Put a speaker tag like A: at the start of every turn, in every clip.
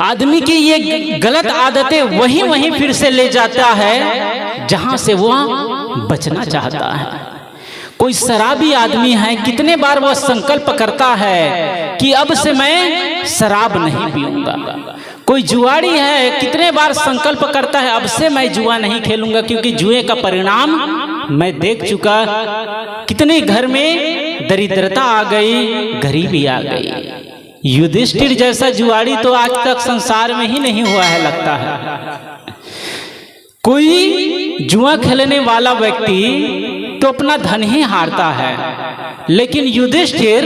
A: आदमी की ये गलत आदतें वहीं फिर से ले जाता है जहां से वह बचना चाहता है। कोई शराबी आदमी है, कितने बार वह संकल्प करता है कि अब से मैं शराब नहीं पीऊंगा। कोई जुआड़ी है, कितने बार संकल्प करता है अब से मैं जुआ नहीं खेलूंगा, क्योंकि जुए का परिणाम मैं देख चुका। कितने घर में दरिद्रता आ गई, गरीबी आ गई। युधिष्ठिर जैसा जुआड़ी तो आज तक संसार में ही नहीं हुआ है लगता है। कोई जुआ खेलने वाला व्यक्ति तो अपना धन ही हारता है, लेकिन युधिष्ठिर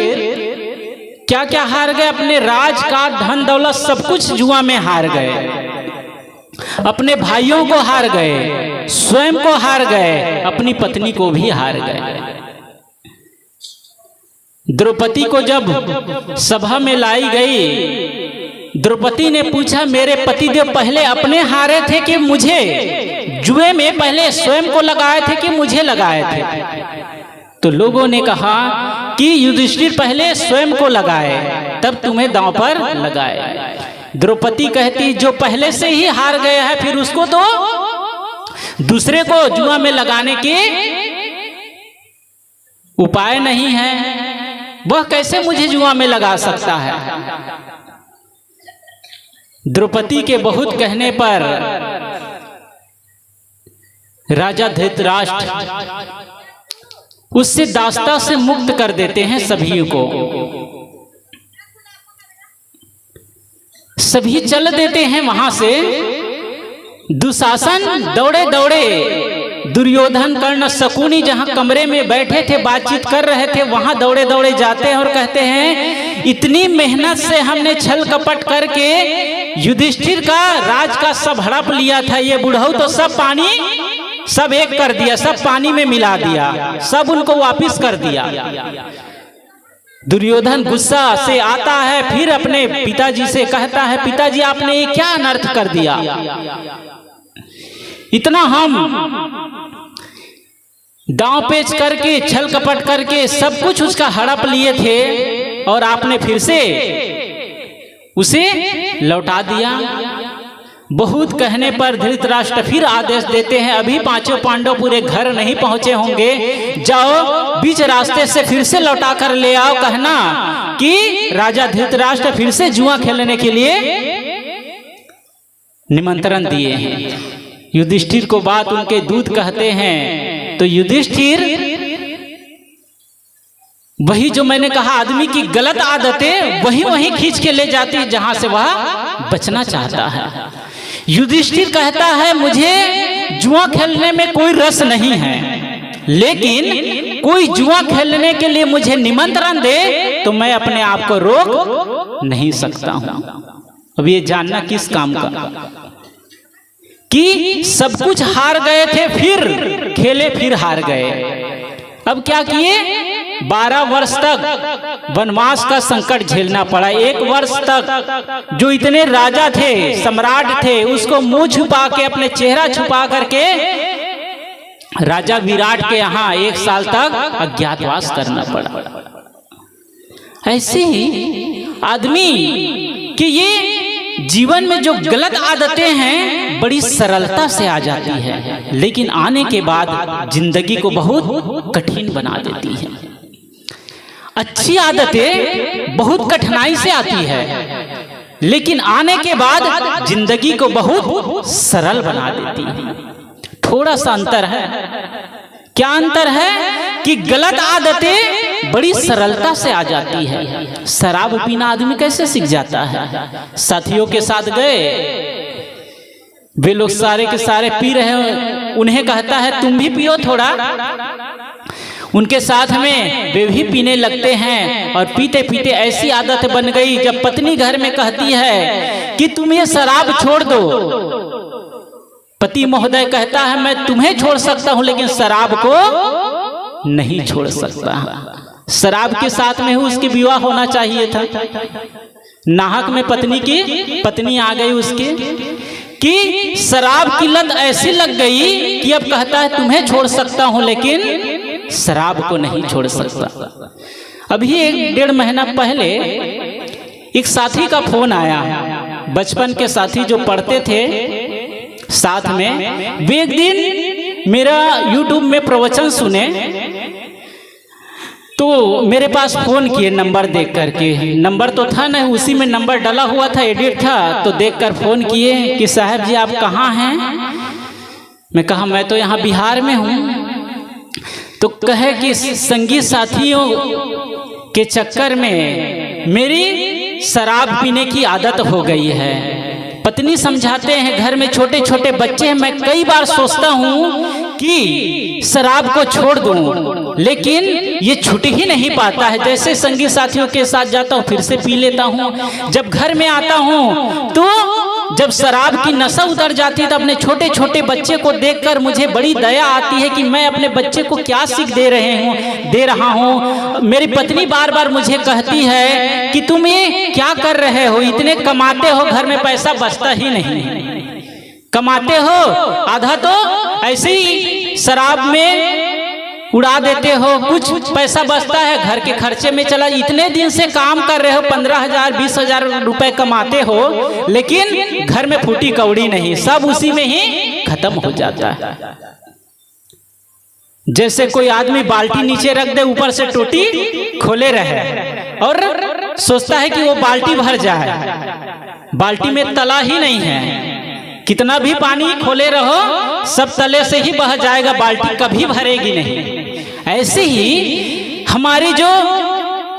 A: क्या क्या हार गए? अपने राज का धन दौलत सब कुछ जुआ में हार गए। अपने भाइयों को हार गए, स्वयं को हार गए, अपनी पत्नी को भी हार गए। द्रौपदी को जब सभा में लाई गई, द्रौपदी ने पूछा मेरे पतिदेव पहले अपने हारे थे कि मुझे? जुए में पहले स्वयं को लगाए थे कि मुझे लगाए थे? तो लोगों ने कहा कि युधिष्ठिर पहले स्वयं को लगाए तब तुम्हें दांव पर लगाए। द्रौपदी कहती जो पहले से ही हार गया है फिर उसको तो दूसरे को जुआ में लगाने के उपाय नहीं है, वह कैसे मुझे जुआ में लगा सकता है? द्रौपदी के बहुत कहने पर राजा धृतराष्ट्र उससे दास्ता से मुक्त कर देते हैं सभी को। सभी चल देते हैं वहां से। दुशासन दौड़े दौड़े, दुर्योधन कर्ण शकुनी जहां कमरे में बैठे थे बातचीत कर रहे थे वहां दौड़े दौड़े जाते हैं और कहते हैं इतनी मेहनत से हमने छल कपट करके युधिष्ठिर का राज का सब हड़प लिया था, ये बुढ़ऊ तो सब पानी सब एक कर दिया, सब पानी में मिला दिया, सब उनको वापिस कर दिया। दुर्योधन गुस्सा से आता है, फिर अपने पिताजी से कहता है पिताजी आपने ये क्या अनर्थ कर दिया? इतना हम दांव पेच करके छल कपट करके सब कुछ उसका हड़प लिए थे और आपने फिर से उसे लौटा दिया। बहुत कहने पर धृतराष्ट्र फिर आदेश देते हैं अभी पांचों पांडव पूरे घर नहीं पहुंचे होंगे, जाओ बीच रास्ते से फिर से लौटा कर ले आओ, कहना कि राजा धृतराष्ट्र फिर से जुआ खेलने के लिए निमंत्रण दिए हैं। युधिष्ठिर को बात उनके दूत कहते हैं तो युधिष्ठिर वही जो मैंने कहा आदमी की गलत आदतें वहीं खींच के ले जाती है जहां से वह बचना चाहता है। युधिष्ठिर कहता है मुझे जुआ खेलने में कोई रस नहीं है, लेकिन कोई जुआ खेलने के लिए मुझे निमंत्रण दे तो मैं अपने आप को रोक नहीं सकता हूं। अब ये जानना किस काम का कि सब कुछ हार गए थे, फिर खेले फिर हार गए। अब क्या किए? 12 वर्ष तक वनवास का संकट झेलना पड़ा। 1 वर्ष तक जो इतने राजा थे, सम्राट थे, उसको मुंह छुपा के अपने चेहरा छुपा करके राजा विराट के यहाँ 1 साल तक अज्ञातवास करना पड़ा। ऐसे ही आदमी कि ये जीवन में जो गलत आदतें हैं बड़ी सरलता से आ जाती है, लेकिन आने के बाद जिंदगी को बहुत कठिन बना देती है। अच्छी आदतें बहुत कठिनाई से आती है, लेकिन आने के बाद जिंदगी को बहुत सरल बना देती है। थोड़ा सा अंतर है। क्या अंतर है? कि गलत आदतें बड़ी सरलता से आ जाती है। शराब पीना आदमी कैसे सीख जाता है? साथियों के साथ गए, वे लोग सारे के सारे पी रहे हैं, उन्हें कहता है तुम भी पियो थोड़ा। उनके साथ में वे भी पीने लगते हैं और पीते पीते ऐसी आदत बन गई जब पत्नी घर में कहती है कि तुम ये शराब छोड़ दो, पति महोदय कहता है मैं तुम्हें छोड़ सकता हूं लेकिन शराब को नहीं छोड़ सकता। शराब के साथ में उसकी विवाह होना चाहिए था। नाहक में पत्नी आ गई उसके कि शराब की लत ऐसी लग गई कि अब कहता है तुम्हें छोड़ सकता हूं लेकिन शराब को नहीं छोड़ सकता। अभी 1-1.5 महीना पहले एक साथी का फोन आया, बचपन के साथी जो पढ़ते थे साथ में, वे एक दिन मेरा YouTube में प्रवचन सुने तो मेरे पास फोन किए नंबर देख करके। नंबर तो था नहीं, उसी में नंबर डाला हुआ था, एडिट था, तो देखकर फोन किए कि साहब जी आप कहाँ हैं। मैं कहा मैं तो यहाँ बिहार में हूँ। तो कहे कि संगी साथियों के चक्कर में मेरी शराब पीने की आदत हो गई है। पत्नी समझाते हैं, घर में छोटे छोटे बच्चे हैं, मैं कई बार सोचता हूँ कि शराब को छोड़ दूं, लेकिन ये छूट ही नहीं पाता है। जैसे संगी साथियों के साथ जाता हूँ फिर से पी लेता हूँ, जब घर में आता हूँ तो जब शराब की नशा उतर जाती है तो अपने छोटे छोटे बच्चे को देखकर मुझे बड़ी दया आती है कि मैं अपने बच्चे को क्या सीख दे रहा हूँ। मेरी पत्नी बार बार मुझे कहती है कि तुम ये क्या कर रहे हो, इतने कमाते हो, घर में पैसा बचता ही नहीं, कमाते हो आधा तो ऐसे ही शराब में उड़ा देते हो, कुछ पैसा बचता है घर के खर्चे में चला। इतने दिन से काम कर रहे हो, 15,000 20,000 रुपए कमाते हो, लेकिन घर में फूटी कौड़ी नहीं, सब उसी में ही खत्म हो जाता है। जैसे कोई आदमी बाल्टी नीचे रख दे, ऊपर से टोटी खोले रहे और सोचता है कि वो बाल्टी भर जाए, बाल्टी में तला ही नहीं है, कितना भी पानी खोले रहो सब तले से ही बह जाएगा, बाल्टी कभी भरेगी नहीं। ऐसे ही हमारी जो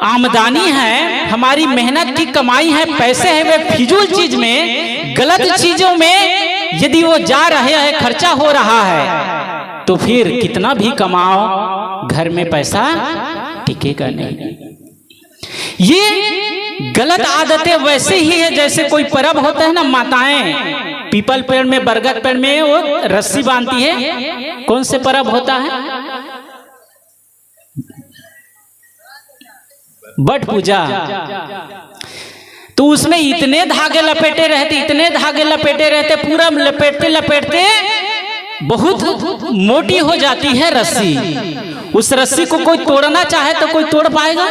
A: आमदनी है, हमारी मेहनत की कमाई है, पैसे हैं, वे फिजूल चीज में, गलत चीजों में यदि वो जा रहे हैं, खर्चा हो रहा है, तो फिर कितना भी कमाओ घर में पैसा टिकेगा नहीं। ये गलत आदतें वैसे ही है जैसे कोई पर्व होता है ना, माताएं पीपल पेड़ में, बरगद पेड़ में वो रस्सी बांधती है, कौन से पर्व होता है, बट पूजा, तो उसमें इतने धागे लपेटे रहते, इतने धागे लपेटे रहते, पूरा लपेटते लपेटते बहुत मोटी हो जाती है रस्सी। उस रस्सी को कोई तोड़ना चाहे तो कोई तोड़ पाएगा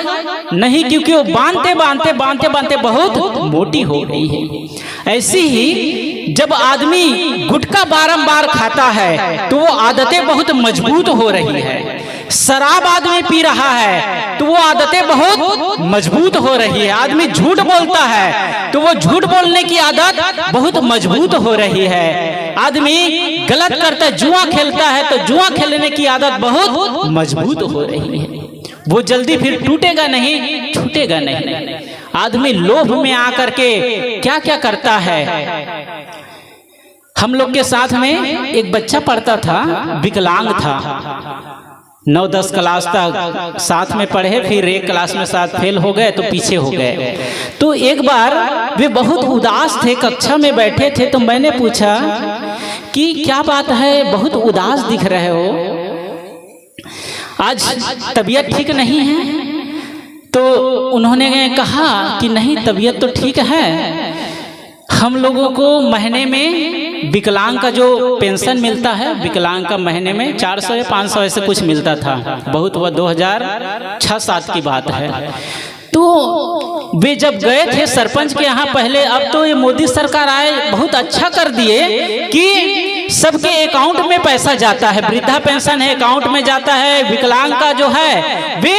A: नहीं, क्योंकि वो बांधते बांधते बांधते बांधते बहुत मोटी हो गई है। ऐसी ही जब आदमी गुटखा बारंबार खाता है तो वो आदतें बहुत मजबूत हो रही है। शराब आदमी पी रहा है तो वो आदतें बहुत मजबूत हो रही है। आदमी झूठ बोलता है तो वो झूठ बोलने की आदत बहुत मजबूत हो रही है। आदमी गलत करता है, जुआ खेलता है तो जुआ खेलने की आदत बहुत मजबूत हो रही है। वो जल्दी फिर टूटेगा नहीं, छूटेगा नहीं। आदमी लोभ में आकर के क्या क्या करता है। हम लोग के साथ में एक बच्चा पढ़ता था, विकलांग था, 9-10 क्लास तक साथ में पढ़े, फिर एक क्लास में साथ फेल हो गए तो पीछे हो गए। तो एक बार वे बहुत उदास थे, कक्षा में बैठे थे, तो मैंने पूछा कि क्या बात है, बहुत उदास दिख रहे हो, आज तबीयत ठीक नहीं है? तो उन्होंने कहा कि नहीं, तबीयत तो ठीक है, हम लोगों को महीने में विकलांग का जो पेंशन मिलता है, विकलांग का महीने में 400 या 500 ऐसे कुछ मिलता था, बहुत हुआ 2006-07 की बात है। तो वे जब गए थे सरपंच के यहाँ पहले, अब तो ये मोदी सरकार आए, बहुत अच्छा कर दिए कि सबके अकाउंट में पैसा जाता है, वृद्धा पेंशन है अकाउंट में जाता है, विकलांग का जो है वे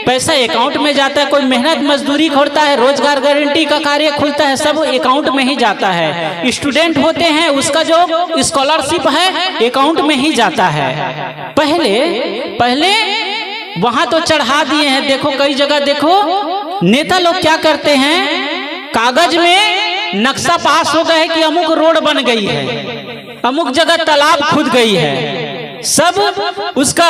A: पैसा अकाउंट में जाता है, कोई मेहनत मजदूरी खोलता है, रोजगार गारंटी का कार्य खुलता है, सब अकाउंट में ही जाता है। स्टूडेंट होते हैं उसका जो स्कॉलरशिप है अकाउंट में ही जाता है। पहले वहां तो चढ़ा दिए हैं, देखो कई जगह देखो नेता लोग क्या करते हैं, कागज में नक्शा पास हो गया है कि अमुक रोड बन गई है, अमुक जगह तालाब खुद गई है, सब उसका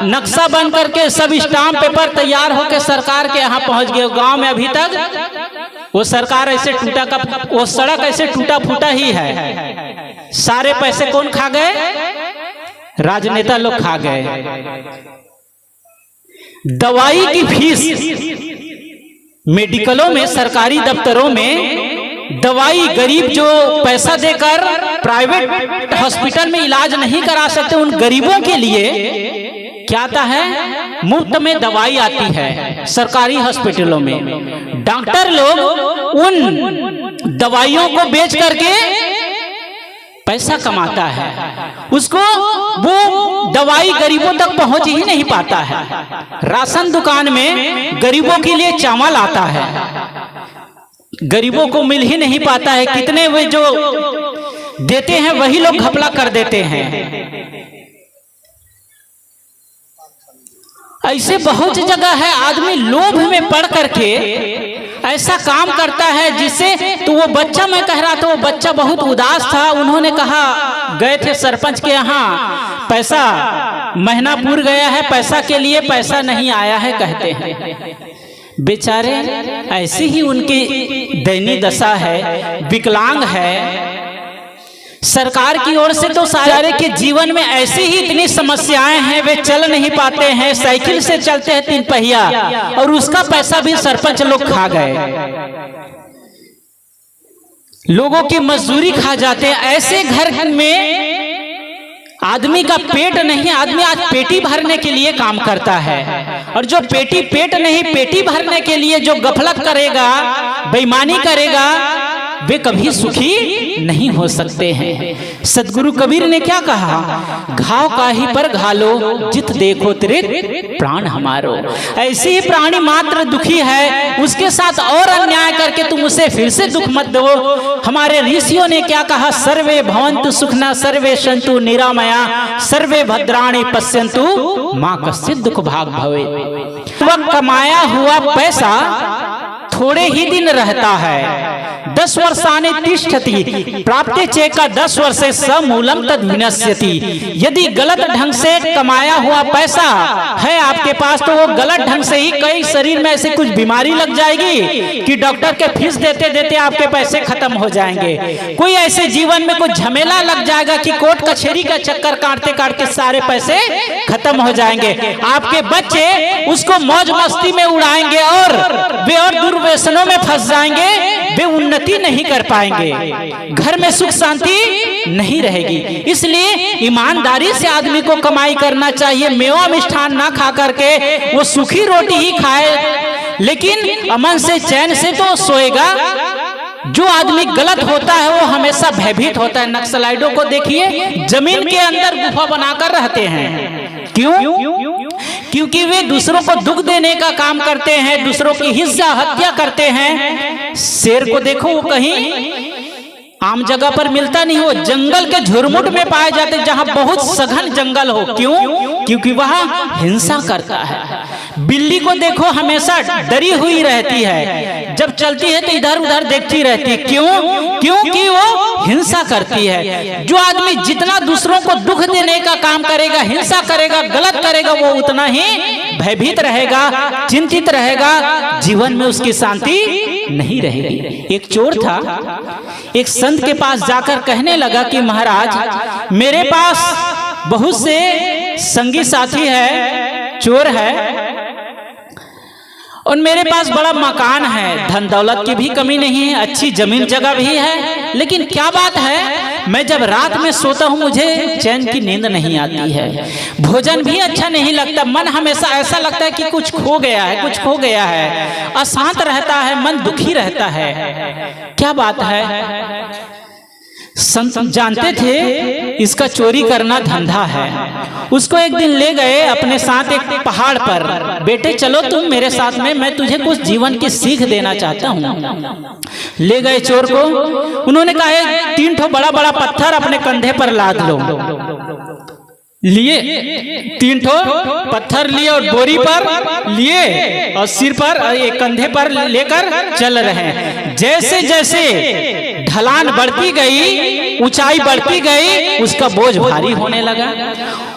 A: नक्शा बन करके सब स्टाम्प पेपर तैयार होकर सरकार के यहाँ पहुंच गए। गांव में अभी तक वो सरकार ऐसे टूटा का, वो सड़क ऐसे टूटा फूटा ही है। सारे पैसे कौन खा गए? राजनेता लोग खा गए। दवाई की फीस मेडिकलों में, सरकारी दफ्तरों में दवाई, गरीब जो पैसा देकर प्राइवेट हॉस्पिटल में इलाज नहीं करा सकते, उन गरीबों के लिए क्या आता है, मुफ्त में दवाई आती है सरकारी हॉस्पिटलों में। डॉक्टर लोग उन दवाइयों को बेच करके पैसा कमाता है, उसको वो दवाई गरीबों तक पहुंच ही नहीं पाता है। राशन दुकान में गरीबों के लिए चावल आता है, गरीबों को मिल ही नहीं पाता है। कितने वे जो देते हैं वही लोग घपला कर देते हैं। ऐसे बहुत जगह है, आदमी लोभ में पड़ करके ऐसा काम करता है जिससे, तो वो बच्चा, मैं कह रहा था, वो बच्चा बहुत उदास था। उन्होंने कहा, गए थे सरपंच के यहाँ, पैसा महीना पूर गया है, पैसा के लिए पैसा नहीं आया है कहते हैं। बेचारे ऐसी ही उनकी दयनीय दशा है, विकलांग है। सरकार की ओर से तो सारे के जीवन में ऐसी ही इतनी समस्याएं हैं, वे चल नहीं पाते हैं, साइकिल से चलते हैं 3 पहिया, और उसका पैसा भी सरपंच लोग खा गए, लोगों की मजदूरी खा जाते हैं। ऐसे घर में आदमी का पेट नहीं, आदमी आज पेटी भरने के लिए काम करता है, और जो पेट नहीं, पेटी भरने के लिए जो गफलत करेगा, बेईमानी करेगा, वे कभी सुखी नहीं हो सकते हैं। सदगुरु कबीर ने क्या कहा, घाव काहि पर घालो, जित देखो त्रित प्राण हमारो। ऐसे ही प्राणी मात्र दुखी है, उसके साथ और अन्याय करके तुम उसे फिर से दुख मत दो। हमारे ऋषियों ने क्या कहा, सर्वे भवन्तु सुखना सर्वे सन्तु निरामया सर्वे भद्राणि पश्यन्तु मां कश्चित् दुख भाग भवे। वह कमाया हुआ पैसा थोड़े ही दिन रहता है, 10 वर्षानि तिष्ठति प्राप्ते चेका 10 वर्षे समूलम तद विनश्यति। यदि गलत ढंग से कमाया हुआ पैसा है आपके पास, तो वो गलत ढंग से ही कई शरीर में ऐसी कुछ बीमारी लग जाएगी कि डॉक्टर के फीस देते देते आपके पैसे खत्म हो जाएंगे। कोई ऐसे जीवन में कोई झमेला लग जाएगा कि कोर्ट कचहरी का चक्कर काटते काटते सारे पैसे खत्म हो जाएंगे। आपके बच्चे उसको मौज मस्ती में उड़ाएंगे और वे और दुर्व्यसनों में फंस जाएंगे, वे उन्नति नहीं कर पाएंगे, घर में सुख शांति नहीं रहेगी। इसलिए ईमानदारी से आदमी को कमाई करना चाहिए, मेवा मिष्ठान ना खा करके वो सूखी रोटी ही खाए, लेकिन अमन से चैन से तो सोएगा। जो आदमी गलत होता है वो हमेशा भयभीत होता है। नक्सलाइटों को देखिए, जमीन के अंदर गुफा बनाकर रहते हैं। क्यों? क्योंकि वे दूसरों को दुख देने का काम करते हैं, दूसरों की हिंसा हत्या करते हैं। शेर को देखो, वो कहीं आम जगह पर मिलता नहीं, हो जंगल के झुरमुट में पाए जाते, जहां बहुत सघन जंगल हो। क्यों? क्योंकि वहां हिंसा करता है। बिल्ली को देखो, हमेशा डरी हुई रहती है, जब चलती है तो इधर उधर देखती रहती है। क्यों? क्योंकि वो हिंसा करती है। जो आदमी जितना दूसरों को दुख देने का काम करेगा, हिंसा करेगा, गलत करेगा, वो उतना ही भयभीत रहेगा, चिंतित रहेगा, जीवन में उसकी शांति नहीं रहेगी। एक चोर था, एक संत के पास जाकर कहने लगा कि महाराज, मेरे पास बहुत से संगी साथी है, चोर है, और मेरे पास बड़ा मकान है, धन दौलत की भी कमी नहीं है, अच्छी जमीन जगह भी है, लेकिन क्या बात है, मैं जब रात में सोता हूँ मुझे चैन की नींद नहीं आती है, भोजन भी अच्छा नहीं लगता, मन हमेशा ऐसा लगता है कि कुछ खो गया है, कुछ खो गया है, अशांत रहता है, मन दुखी रहता है। क्या बात है? संत जानते थे इसका चोरी करना धंधा है। उसको एक दिन ले गए अपने साथ एक पहाड़ पर, बेटे चलो तुम मेरे साथ में, मैं तुझे कुछ जीवन की सीख देना चाहता हूँ। ले गए चोर को, उन्होंने कहा 3 ठो बड़ा बड़ा पत्थर अपने कंधे पर लाद लो। लिए 3 ठो पत्थर लिए और बोरी पर लिए और सिर पर एक कंधे पर लेकर चल रहे हैं। जैसे जैसे ढलान बढ़ती गई, ऊंचाई बढ़ती गई, उसका बोझ भारी होने लगा।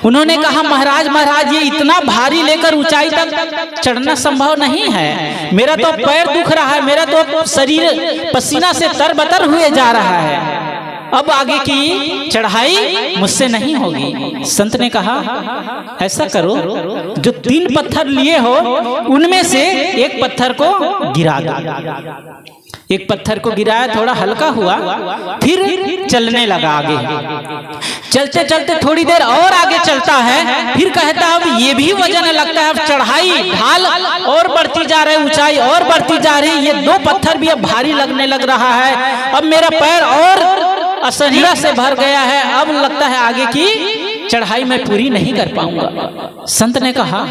A: उन्होंने कहा महाराज महाराज, ये इतना भारी लेकर ऊंचाई तक चढ़ना संभव नहीं है, मेरा तो पैर दुख रहा है, मेरा तो शरीर पसीना से तरबतर हुए जा रहा है, अब आगे की चढ़ाई मुझसे नहीं होगी। संत ने कहा ऐसा करो, जो 3 पत्थर लिए हो उनमें से एक पत्थर को गिरा दो। एक पत्थर को गिराया, थोड़ा हल्का हुआ, फिर चलने लगा आगे। चलते चलते थोड़ी देर और आगे चलता है, फिर कहता है अब ये भी वजन लगता है, अब चढ़ाई ढाल और बढ़ती जा रही है, ऊंचाई और बढ़ती जा रही है, ये 2 पत्थर भी अब भारी लगने लग रहा है, अब मेरा पैर और असहनीयता से भर गया है, अब लगता है आगे की चढ़ाई मैं पूरी नहीं कर पाऊंगा। संत ने कहा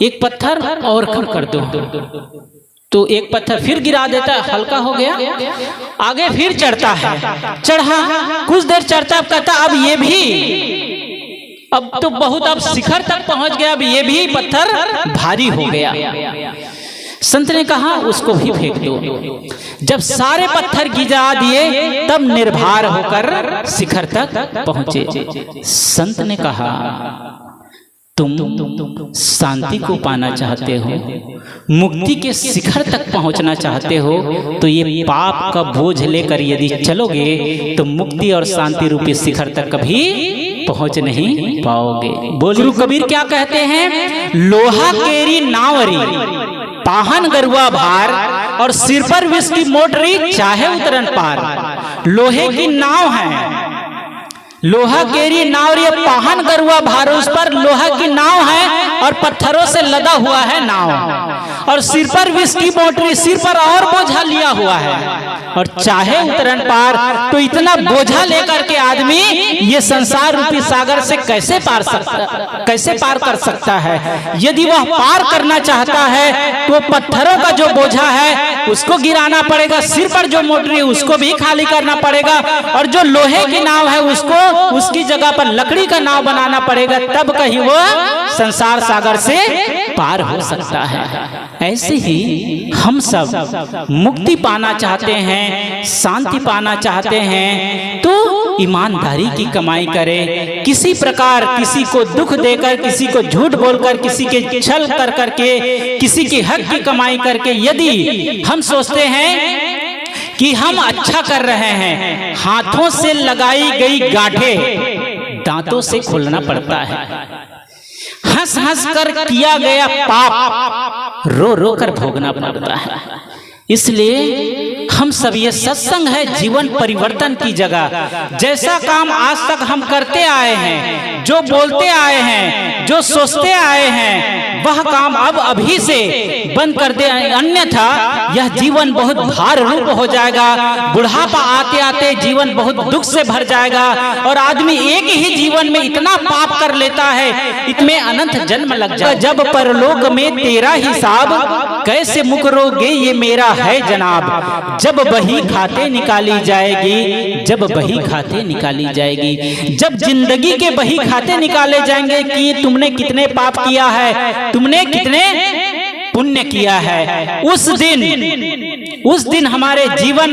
A: एक पत्थर और कम कर दो, तो एक पत्थर फिर गिरा देता है, हल्का हो गया, आगे फिर चढ़ता है, चढ़ा कुछ देर चढ़ता, अब कहता अब ये भी, अब तो बहुत, अब शिखर तक पहुंच गया, अब ये भी पत्थर भारी हो गया। संत ने कहा उसको भी फेंक दो। जब सारे पत्थर गिरा दिए तब निर्भर होकर शिखर तक पहुंचे। संत ने कहा तुम शांति को पाना चाहते हो, मुक्ति के शिखर तक पहुंचना चाहते हो, तो ये पाप का बोझ लेकर यदि चलोगे तो मुक्ति और शांति रूपी शिखर तक कभी पहुंच नहीं पाओगे। गुरु कबीर क्या कहते हैं? लोहा केरी नावरी, पाहन गरुआ भार, और सिर पर विष की मोटरी, चाहे उतरन पार। लोहे की नाव है, लोहा केरी नाव, ये पाहन गरुआ भार, उस पर लोहा की नाव है और पत्थरों से लदा हुआ है नाव, और सिर पर विष की मोटरी, सिर पर और बोझा लिया हुआ है, और चाहे उतरन पार। तो इतना बोझा लेकर के आदमी ये संसार रूपी सागर से कैसे पार कर सकता है? यदि वह पार करना चाहता है तो पत्थरों का जो बोझा है उसको गिराना पड़ेगा, सिर पर जो मोटरी है उसको भी खाली करना पड़ेगा, और जो लोहे की नाव है उसको उसकी जगह पर लकड़ी का नाव बनाना पड़ेगा, तब कहीं वो संसार सागर से पार हो सकता है। ऐसे ही हम सब मुक्ति पाना चाहते हैं, शांति पाना चाहते हैं, तो ईमानदारी की कमाई करें। किसी प्रकार किसी को दुख देकर, किसी को झूठ बोलकर, किसी के छल कर करके, किसी की हक की कमाई करके यदि हम सोचते हैं कि हम अच्छा कर रहे हैं, हाथों से लगाई गई गांठें दांतों से खोलना पड़ता है। हंस हंस कर किया गया पाप रो रो कर भोगना पड़ता है। इसलिए हम सब, ये सत्संग है जीवन परिवर्तन की जगह। जैसा काम आज तक हम करते आए हैं, जो बोलते आए हैं, जो सोचते आए हैं, वह काम अब अभी से बंद कर दे, अन्यथा यह जीवन बहुत भार रूप हो जाएगा। बुढ़ापा आते आते जीवन बहुत दुख से भर जाएगा, और आदमी एक ही जीवन में इतना पाप कर लेता है, इतने अनंत जन्म लग जाए। जब परलोक में तेरा हिसाब, कैसे मुकरोगे ये मेरा है जनाब। जब बही खाते निकाली जाएगी, जब बही खाते निकाली जाएगी, जब जिंदगी के बही खाते निकाले जाएंगे कि तुमने कितने पाप किया है, तुमने कितने पुण्य किया है, उस दिन हमारे जीवन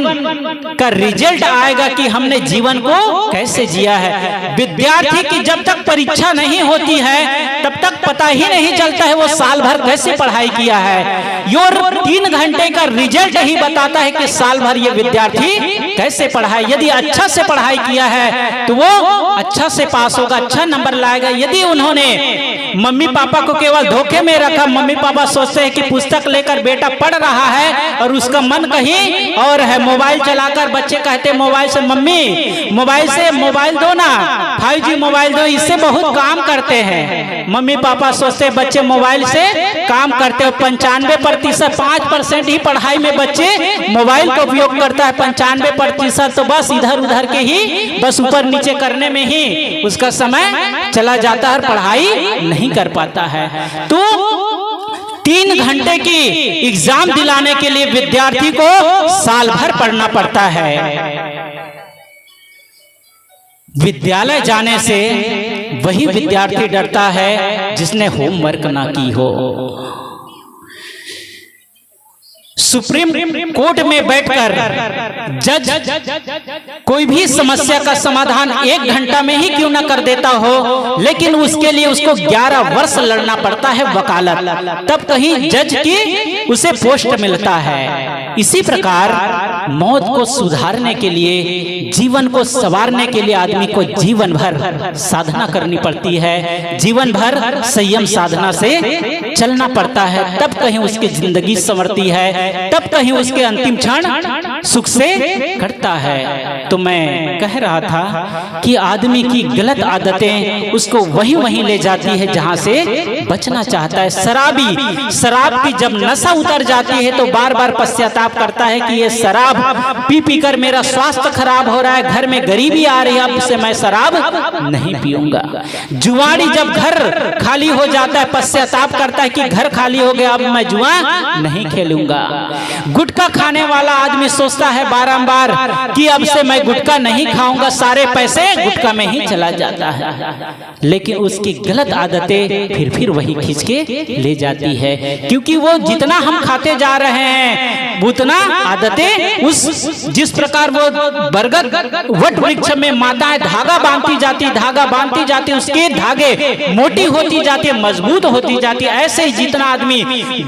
A: का रिजल्ट आएगा कि हमने जीवन को कैसे जिया है। विद्यार्थी की जब तक परीक्षा नहीं होती है तब तक पता ही नहीं चलता है वो साल भर कैसे पढ़ाई किया है। योर 3 घंटे का रिजल्ट ही बताता है कि साल भर ये विद्यार्थी कैसे पढ़ाई। यदि अच्छा से पढ़ाई किया है तो वो अच्छा से पास होगा, अच्छा नंबर लाएगा। यदि उन्होंने मम्मी पापा को केवल धोखे में रखा, मम्मी पापा सोचते हैं कि पुस्तक लेकर बेटा पढ़ रहा है और उसका मन कहीं और है, मोबाइल चलाकर बच्चे कहते मोबाइल से, मम्मी मोबाइल दो ना, 5G मोबाइल दो, इससे बहुत काम करते हैं। मम्मी पापा सोचते बच्चे मोबाइल से काम करते हैं। 95%, 5% ही पढ़ाई में बच्चे मोबाइल का उपयोग करता है, 95% तो बस इधर उधर के ही, बस ऊपर नीचे करने में ही उसका समय चला जाता है, पढ़ाई नहीं कर पाता है। तो 3 घंटे की एग्जाम दिलाने के लिए विद्यार्थी को साल भर पढ़ना पड़ता है। विद्यालय जाने से वही विद्यार्थी डरता है जिसने होमवर्क ना की हो। सुप्रीम कोर्ट में बैठकर जज कोई भी समस्या का समाधान 1 घंटा में ही क्यों ना कर देता हो, लेकिन उसके लिए उसको 11 वर्ष लड़ना पड़ता है वकालत, तब कहीं जज की उसे पोस्ट मिलता है। इसी प्रकार मौत को सुधारने के लिए, जीवन को संवारने के लिए आदमी को जीवन भर साधना करनी पड़ती है, जीवन भर संयम साधना से चलना पड़ता है, तब कहीं उसकी जिंदगी संवरती है। है, तब कहीं उसके अंतिम क्षण सुख से कटता है। तो मैं कह रहा था कि आदमी की गलत आदतें उसको वहीं ले जाती है जहां से बचना चाहता है। शराब की जब नशा उतर जाती है तो बार बार पश्चाताप करता है कि ये शराब पी कर मेरा स्वास्थ्य खराब हो रहा है, घर में गरीबी आ रही है, अब से मैं शराब नहीं पीऊंगा। जुआरी जब घर खाली हो जाता है पश्चाताप करता है कि घर खाली हो गया, अब मैं जुआ नहीं खेलूंगा। गुटखा खाने वाला आदमी सोचता है बारंबार कि अब से मैं गुटखा नहीं खाऊंगा, सारे पैसे गुटखा में ही चला जाता है। लेकिन उसकी गलत आदतें फिर वही खींच के ले जाती है, क्योंकि वो जितना हम खाते जा रहे हैं उतना आदतें जिस प्रकार वो बरगद वट वृक्ष में माताएं धागा बांधती जाती उसके धागे मोटी होती जाती है, मजबूत होती जाती है। ऐसे ही जितना आदमी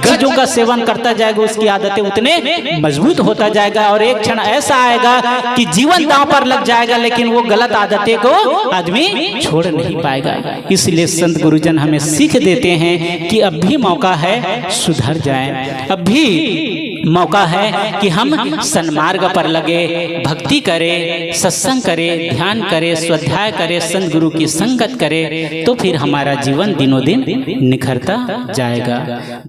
A: गजों का सेवन करता जाएगा उसकी आदतें उतने मजबूत होता जाएगा, और एक क्षण ऐसा आएगा कि जीवन दांव पर लग जाएगा, लेकिन वो गलत आदतें को आदमी छोड़ नहीं पाएगा। इसलिए संत गुरुजन हमें सीख देते हैं कि अब भी मौका है सुधर जाएं, अब भी मौका है कि हम सन्मार्ग पर लगे, भक्ति करें, सत्संग करें, ध्यान करें, स्वाध्याय करें, संत गुरु की संगत करें, तो फिर हमारा जीवन दिनों दिन निखरता जाएगा।